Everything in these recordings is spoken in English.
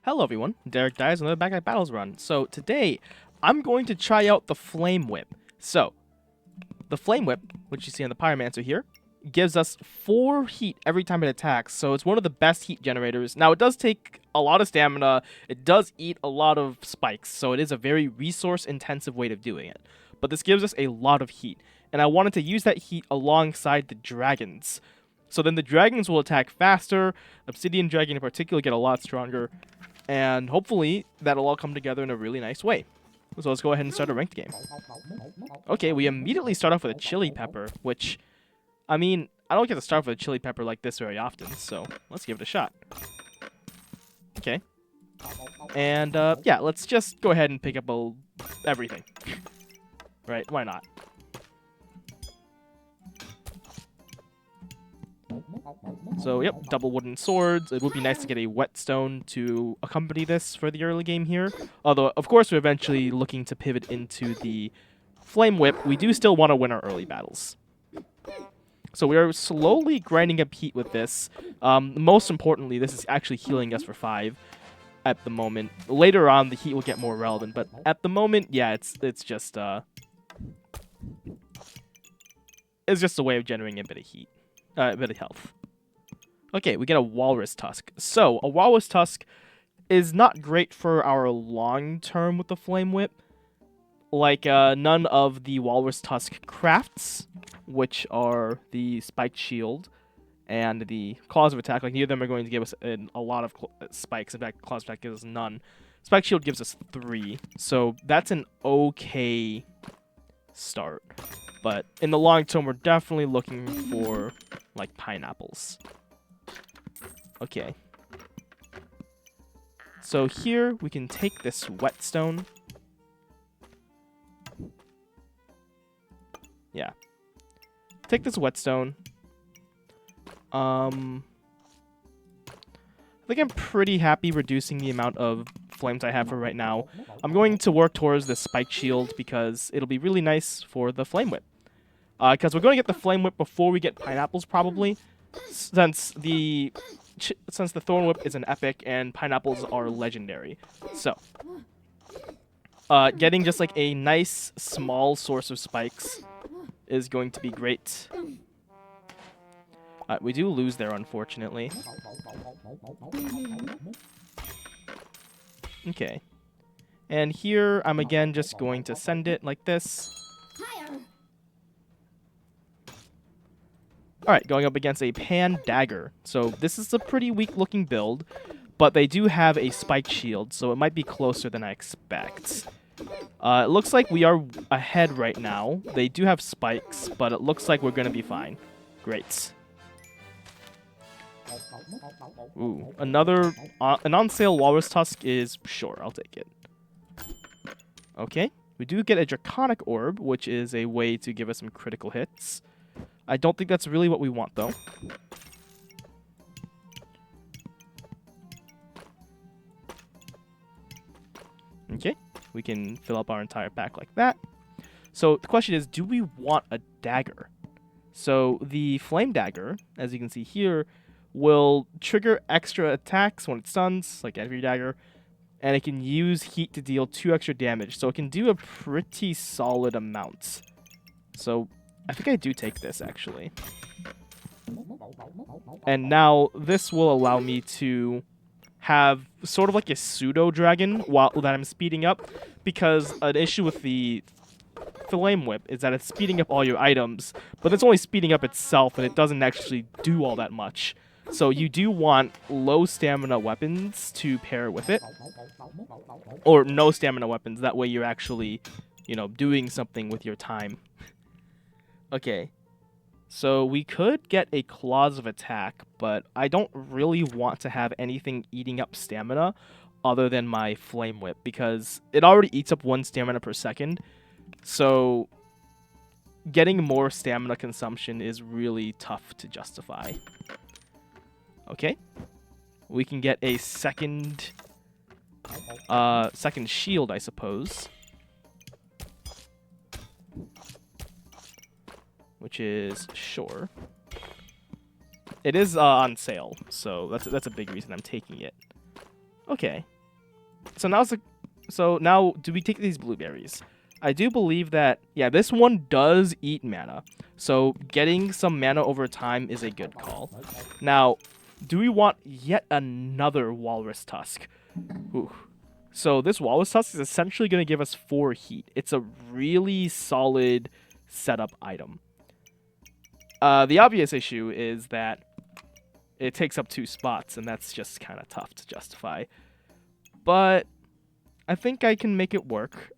Hello everyone, Derek Dyes, another Backpack Battles run. So today, I'm going to try out the Flame Whip. So, the Flame Whip, which you see on the Pyromancer here, gives us 4 heat every time it attacks, so it's one of the best heat generators. Now, it does take a lot of stamina, it does eat a lot of spikes, so it is a very resource-intensive way of doing it. But this gives us a lot of heat, and I wanted to use that heat alongside the dragons. So then the dragons will attack faster, Obsidian Dragon in particular get a lot stronger, and hopefully that'll all come together in a really nice way. So let's go ahead and start a ranked game. Okay, we immediately start off with a chili pepper, which, I mean, I don't get to start with a chili pepper like this very often, so let's give it a shot. Okay. And, yeah, let's just go ahead and pick up everything. Right, why not? So, yep, double wooden swords. It would be nice to get a whetstone to accompany this for the early game here. Although, of course, we're eventually looking to pivot into the Flame Whip. We do still want to win our early battles. So we are slowly grinding up heat with this. Most importantly, this is actually healing us for 5 at the moment. Later on, the heat will get more relevant, but at the moment, yeah, it's just a way of generating a bit of heat. A bit of health. Okay, we get a Walrus Tusk. So, a Walrus Tusk is not great for our long term with the Flame Whip. Like, none of the Walrus Tusk crafts, which are the Spiked Shield and the Claws of Attack. Like, neither of them are going to give us a lot of spikes. In fact, Claws of Attack gives us none. Spiked Shield gives us 3. So, that's an okay start. But in the long term, we're definitely looking for, like, pineapples. Okay. So here, we can take this whetstone. Yeah. Take this whetstone. I think I'm pretty happy reducing the amount of flames I have for right now. I'm going to work towards the Spiked Shield because it'll be really nice for the Flame Whip. Because we're going to get the Flame Whip before we get pineapples, probably, since the Thorn Whip is an epic and pineapples are legendary. So, getting just like a nice small source of spikes is going to be great. We do lose there, unfortunately. Okay. And here, I'm again just going to send it like this. Alright, going up against a Pan Dagger. So this is a pretty weak-looking build, but they do have a Spiked Shield, so it might be closer than I expect. It looks like we are ahead right now. They do have spikes, but it looks like we're going to be fine. Great. Ooh, another... an on-sale Walrus Tusk is... Sure, I'll take it. Okay, we do get a Draconic Orb, which is a way to give us some critical hits. I don't think that's really what we want, though. Okay, we can fill up our entire pack like that. So the question is, do we want a dagger? So the Flame Dagger, as you can see here, will trigger extra attacks when it stuns, like every dagger, and it can use heat to deal 2 extra damage. So it can do a pretty solid amount. So I think I do take this, actually. And now this will allow me to have sort of like a pseudo-dragon that I'm speeding up, because an issue with the Flame Whip is that it's speeding up all your items, but it's only speeding up itself, and it doesn't actually do all that much. So you do want low stamina weapons to pair with it. Or no stamina weapons, that way you're actually, you know, doing something with your time. Okay, so we could get a Claws of Attack, but I don't really want to have anything eating up stamina other than my Flame Whip, because it already eats up 1 stamina per second, so getting more stamina consumption is really tough to justify. Okay, we can get a second shield, I suppose. Which is, sure. It is on sale, so that's a big reason I'm taking it. Okay. So now do we take these blueberries? I do believe that, yeah, this one does eat mana. So getting some mana over time is a good call. Now, do we want yet another walrus tusk? Ooh. So this walrus tusk is essentially going to give us 4 heat. It's a really solid setup item. The obvious issue is that it takes up 2 spots, and that's just kind of tough to justify. But I think I can make it work.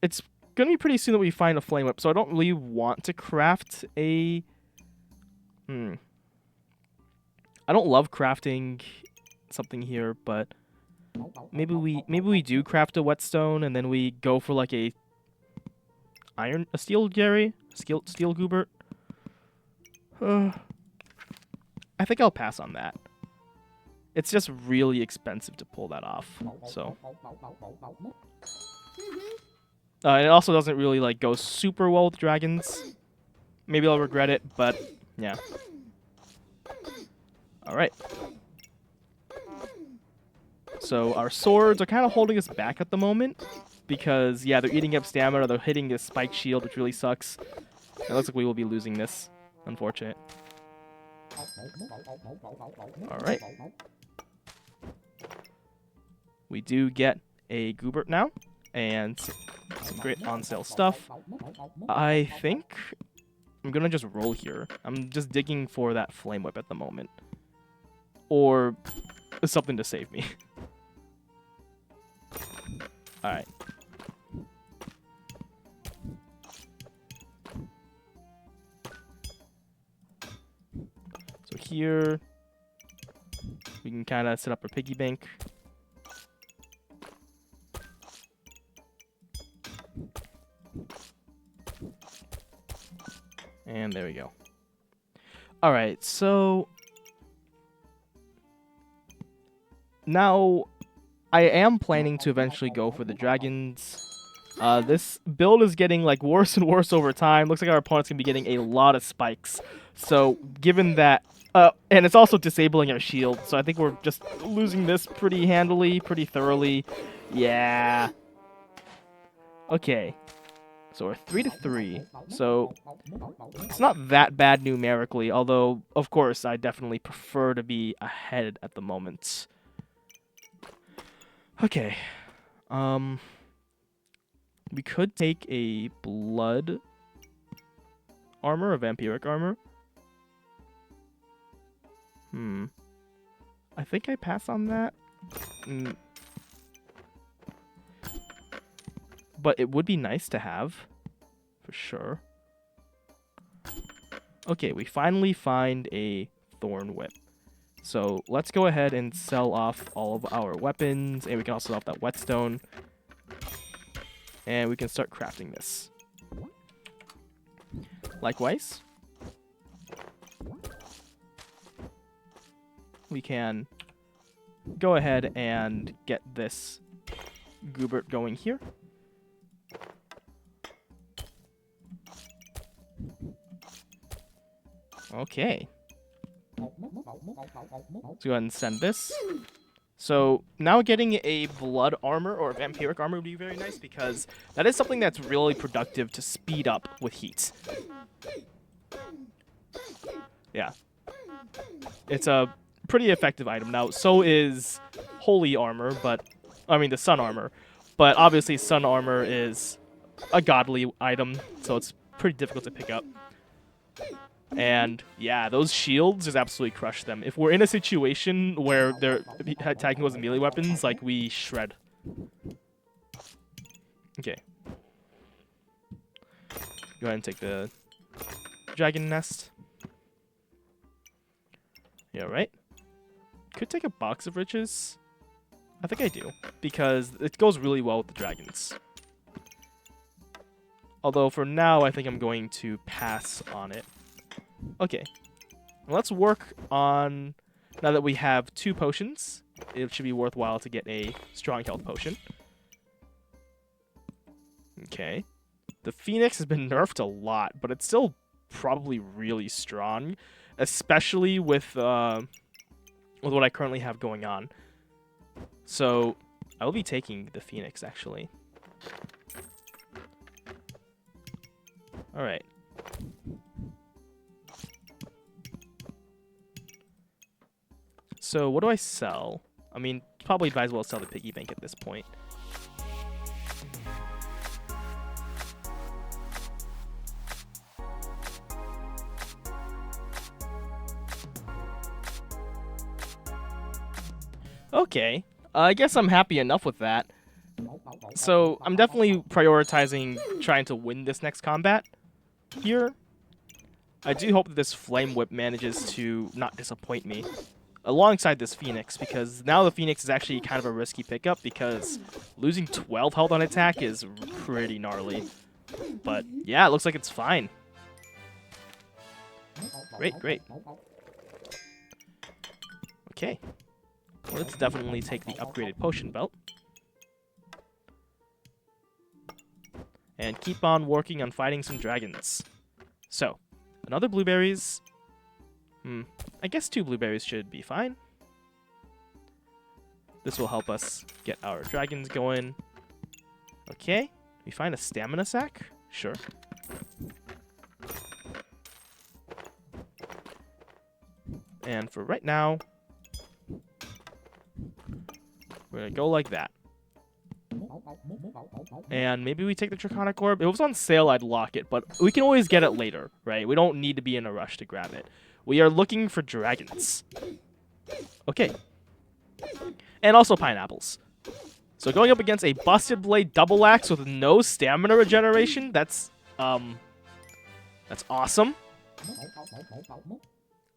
It's gonna be pretty soon that we find a flame whip, so I don't really want to craft a... I don't love crafting something here, but maybe we do craft a whetstone, and then we go for like a steel Jerry? Steel Goobert? I think I'll pass on that. It's just really expensive to pull that off, so... it also doesn't really like go super well with dragons. Maybe I'll regret it, but yeah. Alright. So our swords are kind of holding us back at the moment, because yeah, they're eating up stamina, they're hitting this spike shield, which really sucks. It looks like we will be losing this. Unfortunate. Alright. We do get a Goobert now, and some great on-sale stuff. I think I'm gonna just roll here. I'm just digging for that flame whip at the moment. Or something to save me. Alright. So here, we can kind of set up our piggy bank. And there we go. Alright, so... now, I am planning to eventually go for the dragons. This build is getting like worse and worse over time. Looks like our opponent's going to be getting a lot of spikes. So, given that... and it's also disabling our shield, so I think we're just losing this pretty handily, pretty thoroughly. Yeah. Okay. So we're 3-3. So it's not that bad numerically, although, of course, I definitely prefer to be ahead at the moment. Okay. We could take a blood armor, a vampiric armor. I think I pass on that. But it would be nice to have, for sure. Okay, we finally find a thorn whip. So let's go ahead and sell off all of our weapons, and we can also sell off that whetstone. And we can start crafting this. Likewise, we can go ahead and get this Goobert going here. Okay. Let's go ahead and send this. So now getting a blood armor or vampiric armor would be very nice, because that is something that's really productive to speed up with heat. Yeah. It's a pretty effective item. Now, so is holy armor, but... I mean, the sun armor. But obviously, sun armor is a godly item, so it's pretty difficult to pick up. And yeah, those shields just absolutely crush them. If we're in a situation where they're attacking with melee weapons, like, we shred. Okay. Go ahead and take the dragon nest. Yeah, right? Could take a box of riches. I think I do, because it goes really well with the dragons. Although for now, I think I'm going to pass on it. Okay, let's work on, now that we have 2 potions, it should be worthwhile to get a strong health potion. Okay, the Phoenix has been nerfed a lot, but it's still probably really strong, especially with with what I currently have going on. So I will be taking the Phoenix, actually. All right. So what do I sell? I mean, probably might as well sell the piggy bank at this point. Okay, I guess I'm happy enough with that. So I'm definitely prioritizing trying to win this next combat here. I do hope that this Flame Whip manages to not disappoint me alongside this Phoenix, because now the Phoenix is actually kind of a risky pickup because losing 12 health on attack is pretty gnarly. But yeah, it looks like it's fine. Great, great. Okay. Well, let's definitely take the upgraded potion belt. And keep on working on fighting some dragons. So, another blueberries. I guess 2 blueberries should be fine. This will help us get our dragons going. Okay. We find a stamina sack? Sure. And for right now, we're going to go like that. And maybe we take the Draconic Orb. If it was on sale, I'd lock it, but we can always get it later, right? We don't need to be in a rush to grab it. We are looking for dragons. Okay. And also pineapples. So going up against a Busted Blade Double Axe with no stamina regeneration, that's awesome.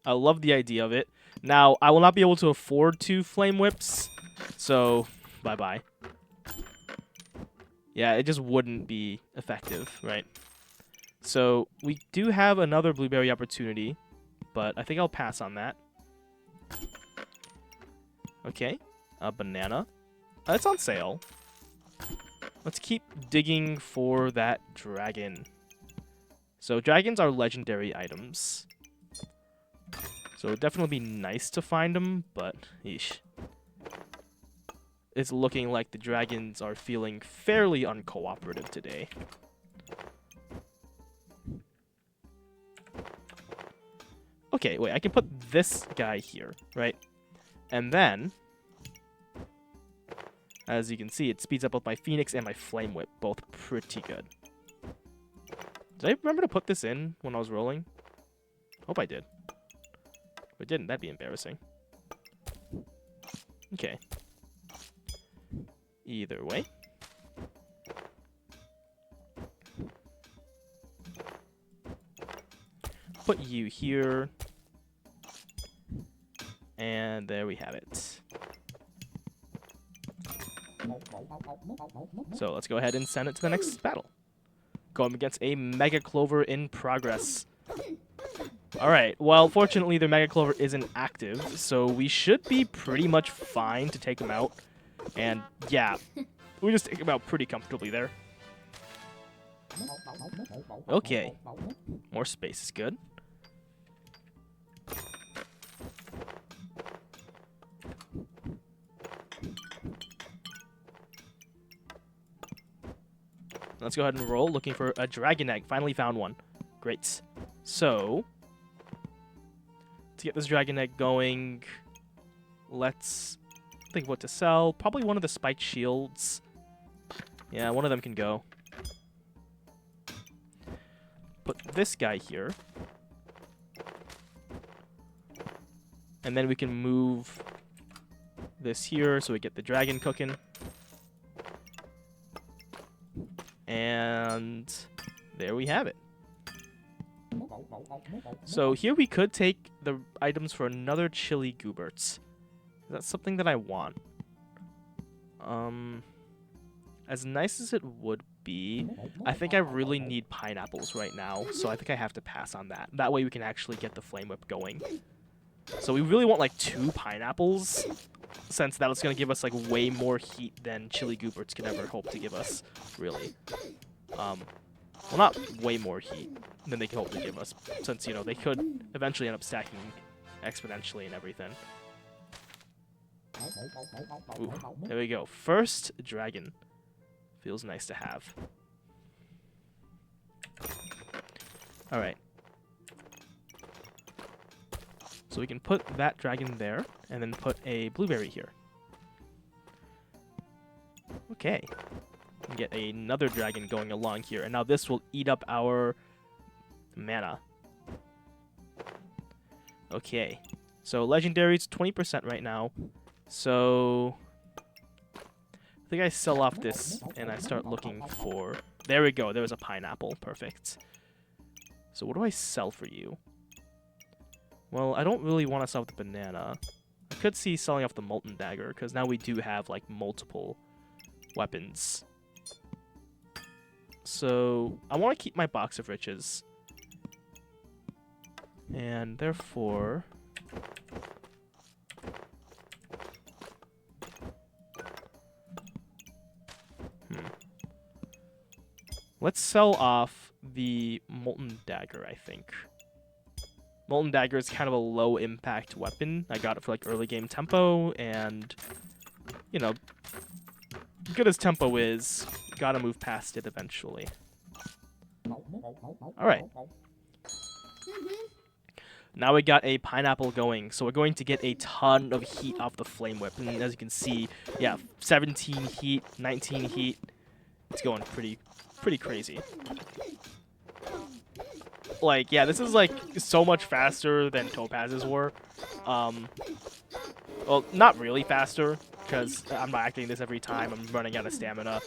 I love the idea of it. Now, I will not be able to afford 2 Flame Whips, so bye-bye. Yeah, it just wouldn't be effective, right? So we do have another blueberry opportunity, but I think I'll pass on that. Okay, a banana. It's on sale. Let's keep digging for that dragon. So dragons are legendary items. So it would definitely be nice to find them, but yeesh. It's looking like the dragons are feeling fairly uncooperative today. Okay, wait, I can put this guy here, right? And then, as you can see, it speeds up both my Phoenix and my Flame Whip, both pretty good. Did I remember to put this in when I was rolling? Hope I did. If I didn't, that'd be embarrassing. Okay. Either way. Put you here. And there we have it. So let's go ahead and send it to the next battle. Going against a Mega Clover in progress. Alright, well, fortunately the Mega Clover isn't active, so we should be pretty much fine to take him out. And yeah, we just take him out pretty comfortably there. Okay, more space is good. Let's go ahead and roll, looking for a dragon egg. Finally found one. Great. So, to get this dragon egg going, let's think what to sell. Probably one of the spiked shields. Yeah, one of them can go. Put this guy here. And then we can move this here so we get the dragon cooking. And there we have it. So here we could take the items for another chili gooberts. That's something that I want. As nice as it would be, I think I really need pineapples right now, so I think I have to pass on that. That way we can actually get the Flame Whip going. So we really want like 2 pineapples, since that was going to give us like way more heat than chili gooberts could ever hope to give us, really. Well, not way more heat than they could hope to give us, since, you know, they could eventually end up stacking exponentially and everything. Ooh, there we go. First dragon. Feels nice to have. Alright. So we can put that dragon there, and then put a blueberry here. Okay. And get another dragon going along here, and now this will eat up our mana. Okay. So legendary's 20% right now. So I think I sell off this and I start looking for... There we go. There was a pineapple. Perfect. So what do I sell for you? Well, I don't really want to sell the banana. I could see selling off the molten dagger, because now we do have, like, multiple weapons. So I want to keep my box of riches. And therefore... Let's sell off the molten dagger, I think. Molten dagger is kind of a low impact weapon. I got it for like early game tempo, and you know, good as tempo is, gotta move past it eventually. Alright. Now we got a pineapple going, so we're going to get a ton of heat off the flame whip. And as you can see, yeah, 17 heat, 19 heat. It's going pretty crazy. Like, yeah, this is like so much faster than topazes were. Well, not really faster, because I'm not activating this every time. I'm running out of stamina.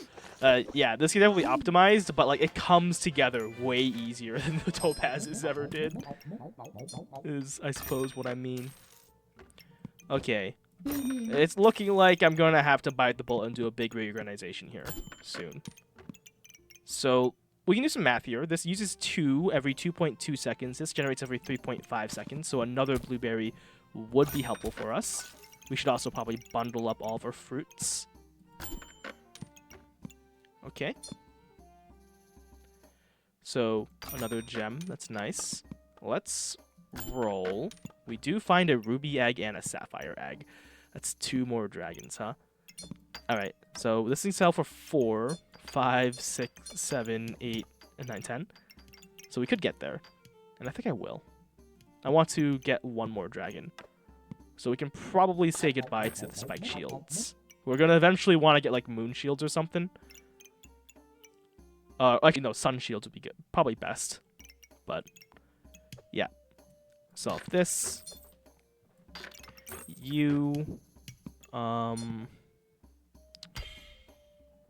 Yeah, this is definitely optimized, but like it comes together way easier than the topazes ever did. Is, I suppose, what I mean. Okay. It's looking like I'm going to have to bite the bullet and do a big reorganization here soon. So we can do some math here. This uses 2 every 2.2 seconds. This generates every 3.5 seconds. So another blueberry would be helpful for us. We should also probably bundle up all of our fruits. Okay. So another gem. That's nice. Let's roll. We do find a ruby egg and a sapphire egg. That's 2 more dragons, huh? Alright. So this thing sell for 4. 5, 6, 7, 8, and 9, 10. So we could get there. And I think I will. I want to get 1 more dragon. So we can probably say goodbye to the spike shields. We're going to eventually want to get like moon shields or something. Actually, no, sun shields would be good. Probably best. But, yeah. Solve this. You...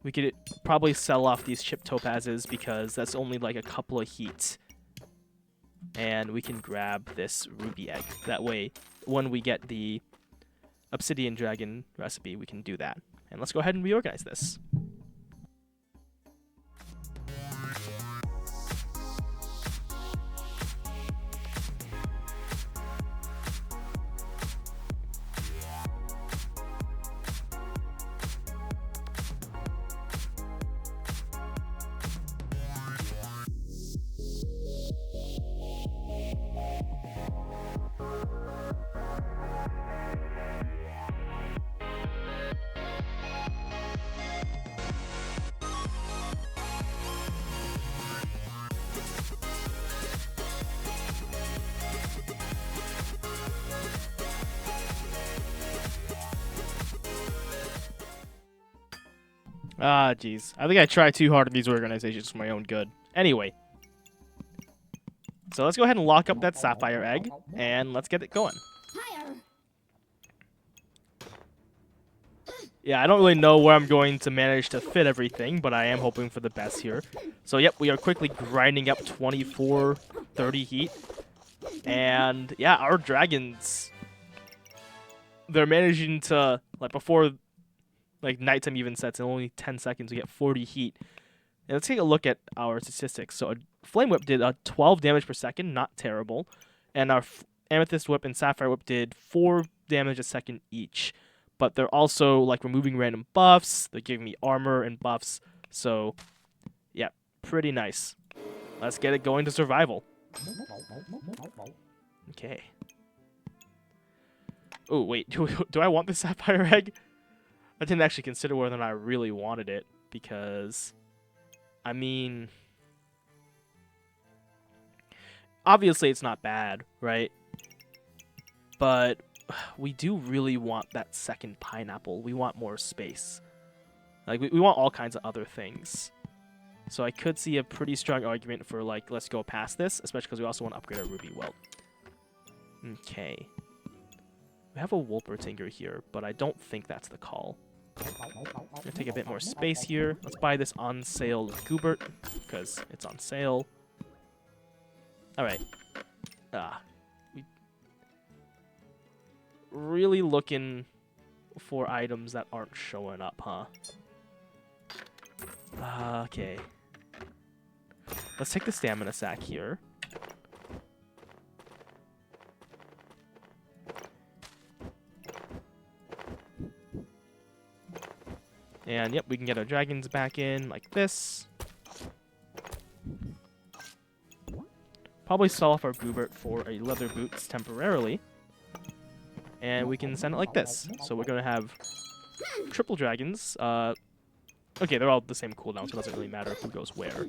We could probably sell off these chip topazes because that's only like a couple of heat. And we can grab this ruby egg. That way, when we get the obsidian dragon recipe, we can do that. And let's go ahead and reorganize this. Ah, jeez. I think I tried too hard at these organizations for my own good. Anyway. So let's go ahead and lock up that sapphire egg, and let's get it going. Yeah, I don't really know where I'm going to manage to fit everything, but I am hoping for the best here. So, yep, we are quickly grinding up 24, 30 heat. And, yeah, our dragons, they're managing to, like, before... like nighttime even sets in only 10 seconds, we get 40 heat. And let's take a look at our statistics. So a flame whip did 12 damage per second, not terrible. And our amethyst whip and sapphire whip did 4 damage a second each. But they're also like removing random buffs. They're giving me armor and buffs. So yeah, pretty nice. Let's get it going to survival. Okay. Oh, wait. Do I want the sapphire egg? I didn't actually consider whether or not I really wanted it, because, I mean, obviously it's not bad, right? But we do really want that second pineapple. We want more space. Like, we want all kinds of other things. So I could see a pretty strong argument for, like, let's go past this, especially because we also want to upgrade our ruby welt. Okay. We have a Wolpertinger here, but I don't think that's the call. I'm gonna take a bit more space here. Let's buy this on sale Goobert, because it's on sale. Alright. We really looking for items that aren't showing up, huh? Okay. Let's take the stamina sack here. And yep, we can get our dragons back in like this. Probably sell off our Goobert for a leather boots temporarily. And we can send it like this. So we're going to have triple dragons. Okay, they're all the same cooldown, so it doesn't really matter who goes where.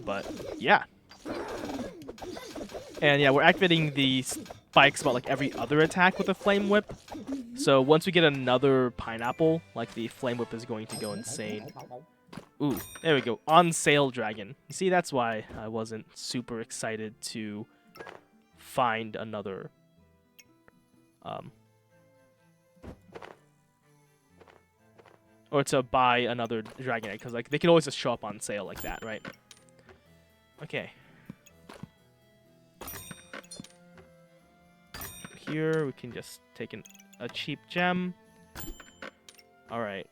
But, yeah. And yeah, we're activating the spikes about like every other attack with a Flame Whip. So once we get another pineapple, like the Flame Whip is going to go insane. Ooh, there we go. On sale dragon. You see, that's why I wasn't super excited to find another or to buy another dragon egg, because like they can always just show up on sale like that, right? Okay. Here we can just take a cheap gem. All right.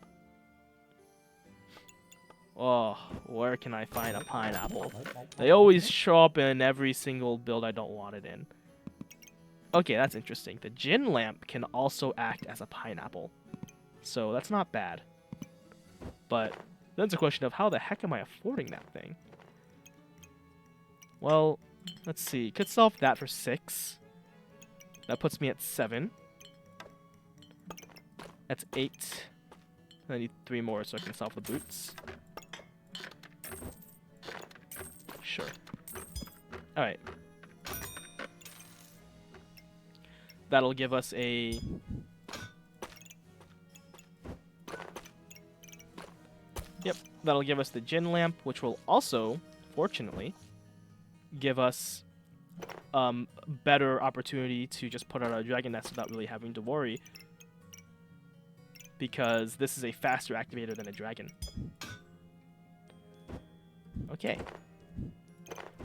Oh, where can I find a pineapple? They always show up in every single build I don't want it in. Okay, that's interesting. The gin lamp can also act as a pineapple, so that's not bad. But then it's a question of how the heck am I affording that thing? Well, let's see. Could sell that for 6. That puts me at 7. That's 8. I need 3 more so I can sell the boots. Sure. Alright. That'll give us a... Yep, that'll give us the gin lamp, which will also, fortunately, give us better opportunity to just put out our dragon nest without really having to worry, because this is a faster activator than a dragon. Okay.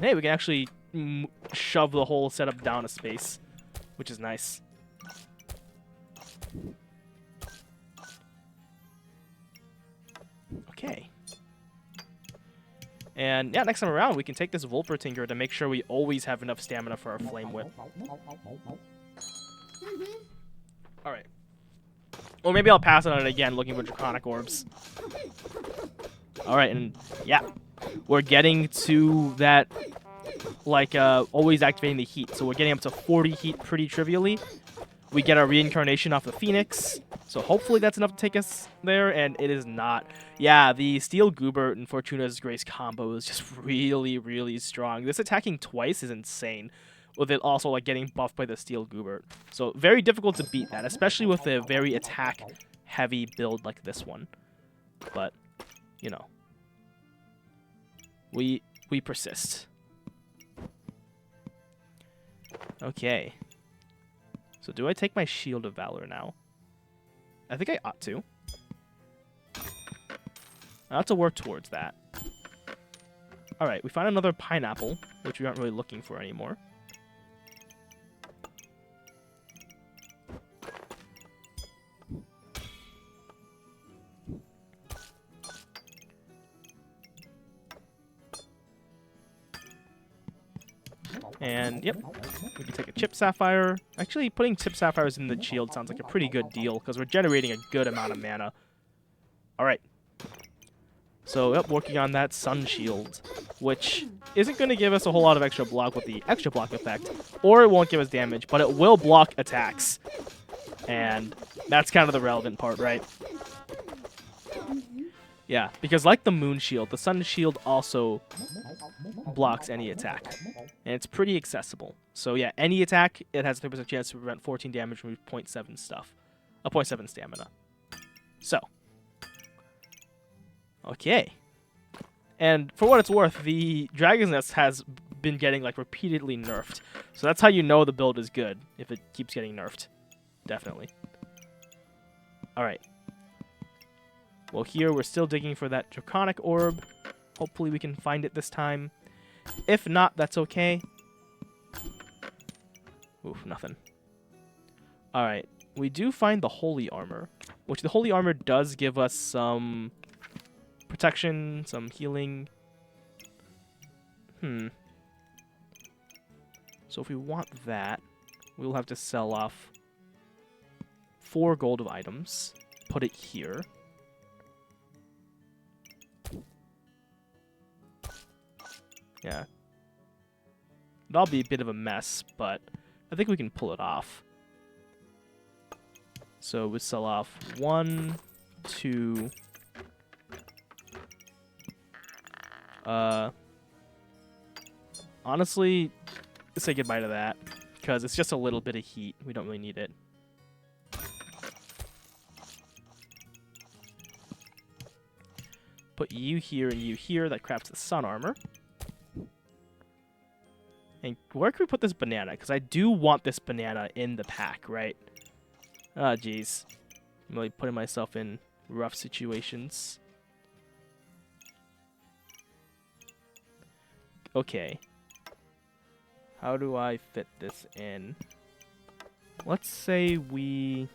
Hey, we can actually shove the whole setup down a space, which is nice. Okay. And yeah, next time around, we can take this Wolpertinger to make sure we always have enough stamina for our Flame Whip. Alright. Or maybe I'll pass on it again looking for Draconic Orbs. Alright, and yeah. We're getting to that, like, always activating the heat. So we're getting up to 40 heat pretty trivially. We get our reincarnation off the Phoenix. So hopefully that's enough to take us there, and it is not. Yeah, the Steel Goobert and Fortuna's Grace combo is just really, really strong. This attacking twice is insane, with it also like getting buffed by the Steel Goobert. So very difficult to beat that, especially with a very attack-heavy build like this one. But, you know, we persist. Okay. So do I take my Shield of Valor now? I think I ought to. I ought to work towards that. Alright, we found another pineapple, which we aren't really looking for anymore. And, yep, we can take a Chip Sapphire. Actually, putting Chip Sapphires in the shield sounds like a pretty good deal, because we're generating a good amount of mana. Alright. So, yep, working on that Sun Shield, which isn't going to give us a whole lot of extra block with the extra block effect, or it won't give us damage, but it will block attacks. And that's kind of the relevant part, right? Yeah, because like the Moon Shield, the Sun Shield also blocks any attack. And it's pretty accessible. So yeah, any attack, it has a 30% chance to prevent 14 damage from 0.7 stuff. 0.7 stamina. So. Okay. And for what it's worth, the Dragon's Nest has been getting like repeatedly nerfed. So that's how you know the build is good, if it keeps getting nerfed. Definitely. Alright. Well, here we're still digging for that Draconic Orb. Hopefully we can find it this time. If not, that's okay. Oof, nothing. Alright. We do find the Holy Armor, which the Holy Armor does give us some protection, some healing. So if we want that, we'll have to sell off 4 gold of items. Put it here. Yeah. That'll be a bit of a mess, but I think we can pull it off. So we sell off 1, 2. Honestly, say goodbye to that, because it's just a little bit of heat. We don't really need it. Put you here and you here. That crafts the sun armor. And where can we put this banana? Because I do want this banana in the pack, right? Ah, jeez. I'm really putting myself in rough situations. Okay. How do I fit this in? Let's say we...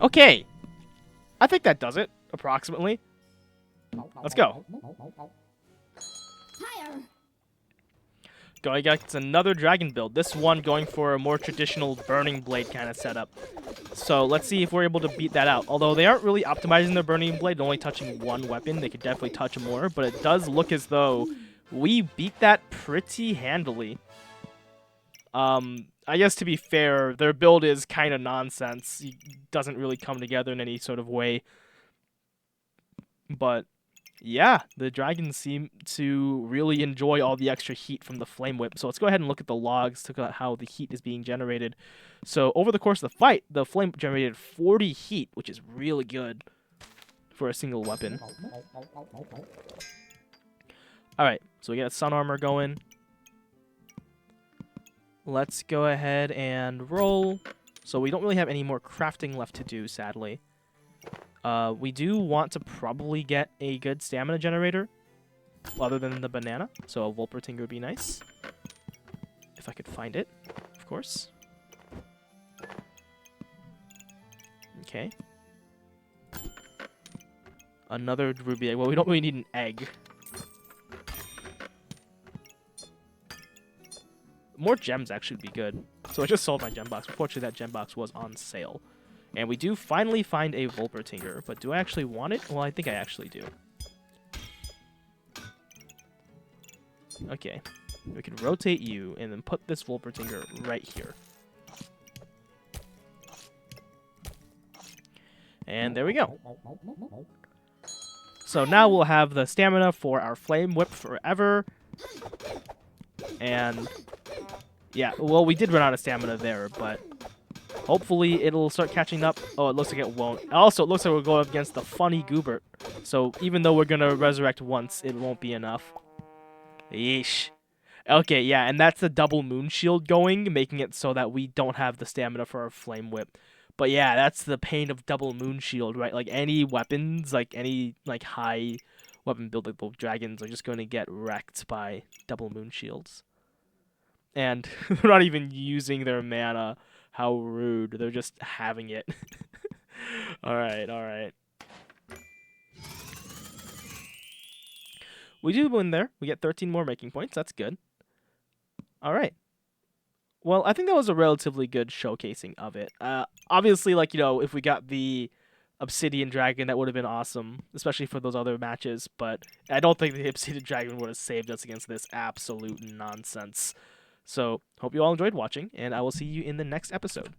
Okay. I think that does it, approximately. Let's go. Going against another dragon build. This one going for a more traditional burning blade kind of setup. So let's see if we're able to beat that out. Although they aren't really optimizing their burning blade, only touching one weapon. They could definitely touch more, but it does look as though we beat that pretty handily. I guess to be fair, their build is kind of nonsense. It doesn't really come together in any sort of way. But yeah, the dragons seem to really enjoy all the extra heat from the flame whip. So let's go ahead and look at the logs to look at how the heat is being generated. So over the course of the fight, the flame generated 40 heat, which is really good for a single weapon. Alright, so we got sun armor going. Let's go ahead and roll. So we don't really have any more crafting left to do, sadly. We do want to probably get a good stamina generator, other than the banana. So a Volpertinger would be nice. If I could find it, of course. Okay. Another ruby egg. Well, we don't really need an egg. More gems actually would be good. So I just sold my gem box. Unfortunately, that gem box was on sale. And we do finally find a Volpertinger. But do I actually want it? Well, I think I actually do. Okay. We can rotate you and then put this Volpertinger right here. And there we go. So now we'll have the stamina for our Flame Whip forever. And yeah, well, we did run out of stamina there, but hopefully it'll start catching up. Oh, it looks like it won't. Also, it looks like we're going up against the funny Goobert. So even though we're going to resurrect once, it won't be enough. Yeesh. Okay, yeah, and that's the double moon shield going, making it so that we don't have the stamina for our Flame Whip. But yeah, that's the pain of double moon shield, right? Like any weapons, like any like high weapon build, like the dragons are just going to get wrecked by double moon shields. And they're not even using their mana. How rude. They're just having it. All right, all right. We do win there. We get 13 more making points. That's good. All right. Well, I think that was a relatively good showcasing of it. Obviously, like, if we got the Obsidian Dragon, that would have been awesome, especially for those other matches. But I don't think the Obsidian Dragon would have saved us against this absolute nonsense. So, hope you all enjoyed watching, and I will see you in the next episode.